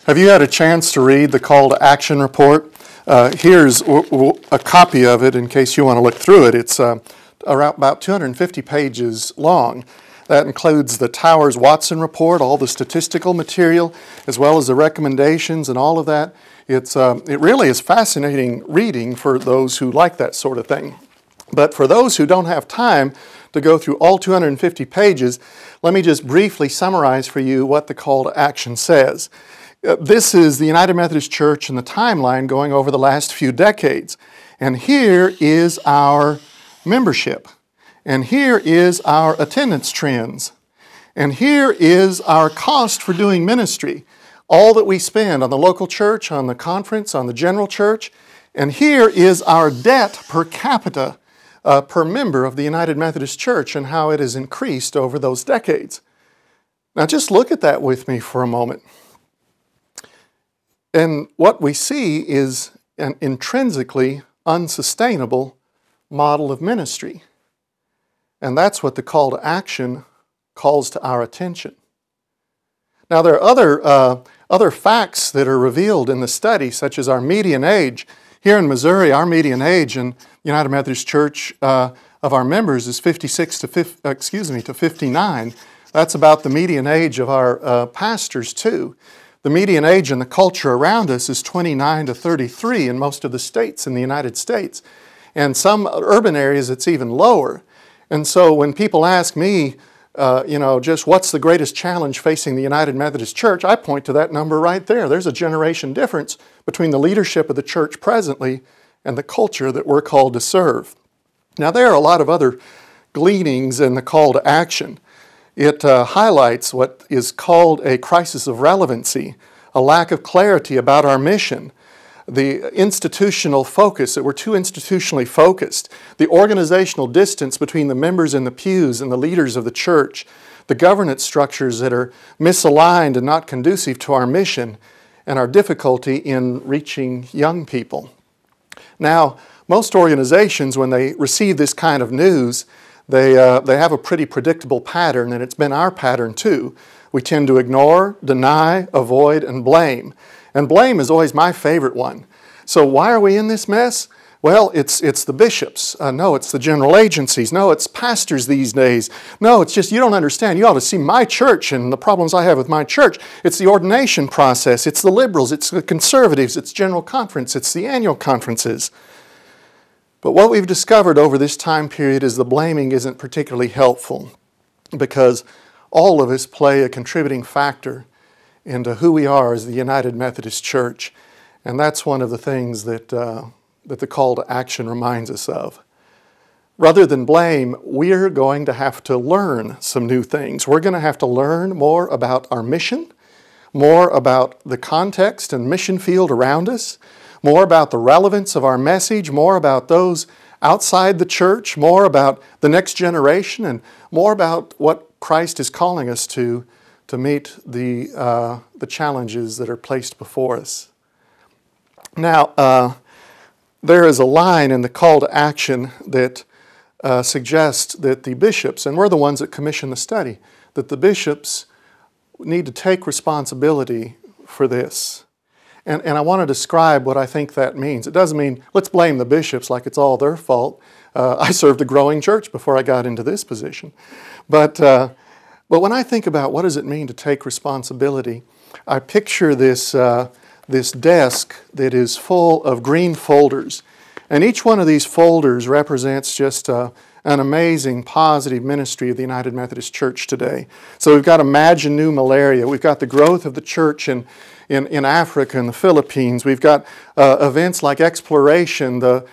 Have you had a chance to read the Call to Action report? Here's a copy of it in case you want to look through it. It's around about 250 pages long. That includes the Towers-Watson report, all the statistical material, as well as the recommendations and all of that. It really is fascinating reading for those who like that sort of thing. But for those who don't have time to go through all 250 pages, let me just briefly summarize for you what the Call to Action says. This is the United Methodist Church and the timeline going over the last few decades. And here is our membership. And here is our attendance trends. And here is our cost for doing ministry. All that we spend on the local church, on the conference, on the general church. And here is our debt per capita per member of the United Methodist Church and how it has increased over those decades. Now just look at that with me for a moment. And what we see is an intrinsically unsustainable model of ministry. And that's what the Call to Action calls to our attention. Now there are other facts that are revealed in the study, such as our median age. Here in Missouri, our median age in United Methodist Church of our members is 56 to 59. That's about the median age of our pastors too. The median age in the culture around us is 29 to 33 in most of the states in the United States. And some urban areas it's even lower. And so when people ask me, just what's the greatest challenge facing the United Methodist Church, I point to that number right there. There's a generation difference between the leadership of the church presently and the culture that we're called to serve. Now there are a lot of other gleanings in the Call to Action. It highlights what is called a crisis of relevancy, a lack of clarity about our mission, the institutional focus, that we're too institutionally focused, the organizational distance between the members in the pews and the leaders of the church, the governance structures that are misaligned and not conducive to our mission, and our difficulty in reaching young people. Now, most organizations, when they receive this kind of news, they have a pretty predictable pattern, and it's been our pattern too. We tend to ignore, deny, avoid, and blame. And blame is always my favorite one. So why are we in this mess? Well, it's the bishops. No, it's the general agencies. No, it's pastors these days. No, it's just you don't understand. You ought to see my church and the problems I have with my church. It's the ordination process. It's the liberals. It's the conservatives. It's general conference. It's the annual conferences. But what we've discovered over this time period is the blaming isn't particularly helpful because all of us play a contributing factor into who we are as the United Methodist Church. And that's one of the things that the Call to Action reminds us of. Rather than blame, we're going to have to learn some new things. We're going to have to learn more about our mission, more about the context and mission field around us, more about the relevance of our message, more about those outside the church, more about the next generation, and more about what Christ is calling us to meet the challenges that are placed before us. Now, there is a line in the Call to Action that suggests that the bishops, and we're the ones that commission the study, that the bishops need to take responsibility for this. And I want to describe what I think that means. It doesn't mean, let's blame the bishops like it's all their fault. I served a growing church before I got into this position. But when I think about what does it mean to take responsibility, I picture this desk that is full of green folders. And each one of these folders represents just an amazing, positive ministry of the United Methodist Church today. So we've got Imagine New Malaria. We've got the growth of the church in Africa and the Philippines. We've got events like Exploration, the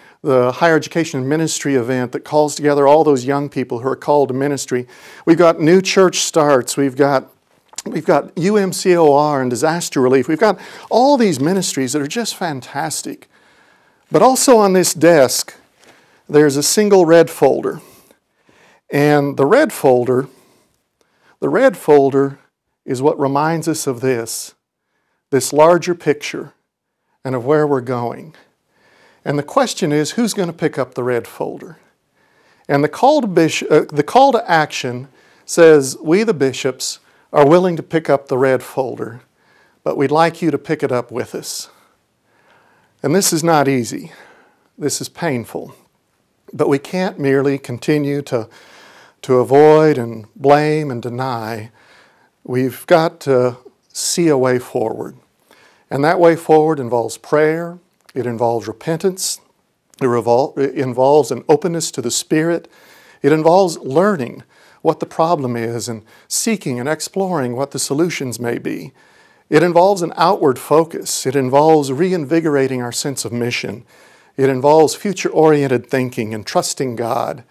higher education and ministry event that calls together all those young people who are called to ministry. We've got New Church Starts. We've got UMCOR and disaster relief. We've got all these ministries that are just fantastic. But also on this desk, there's a single red folder. And the red folder is what reminds us of this larger picture and of where we're going. And the question is, who's going to pick up the red folder? And the call to action says, we the bishops are willing to pick up the red folder, but we'd like you to pick it up with us. And this is not easy. This is painful. But we can't merely continue to avoid and blame and deny. We've got to see a way forward. And that way forward involves prayer. It involves repentance. It involves an openness to the Spirit. It involves learning what the problem is and seeking and exploring what the solutions may be. It involves an outward focus. It involves reinvigorating our sense of mission. It involves future-oriented thinking and trusting God.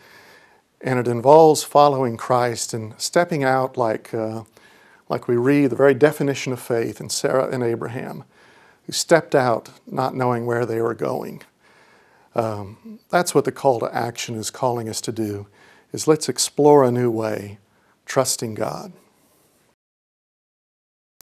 And it involves following Christ and stepping out like we read the very definition of faith in Sarah and Abraham, who stepped out not knowing where they were going. That's what the call to action is calling us to do, is let's explore a new way, trusting God.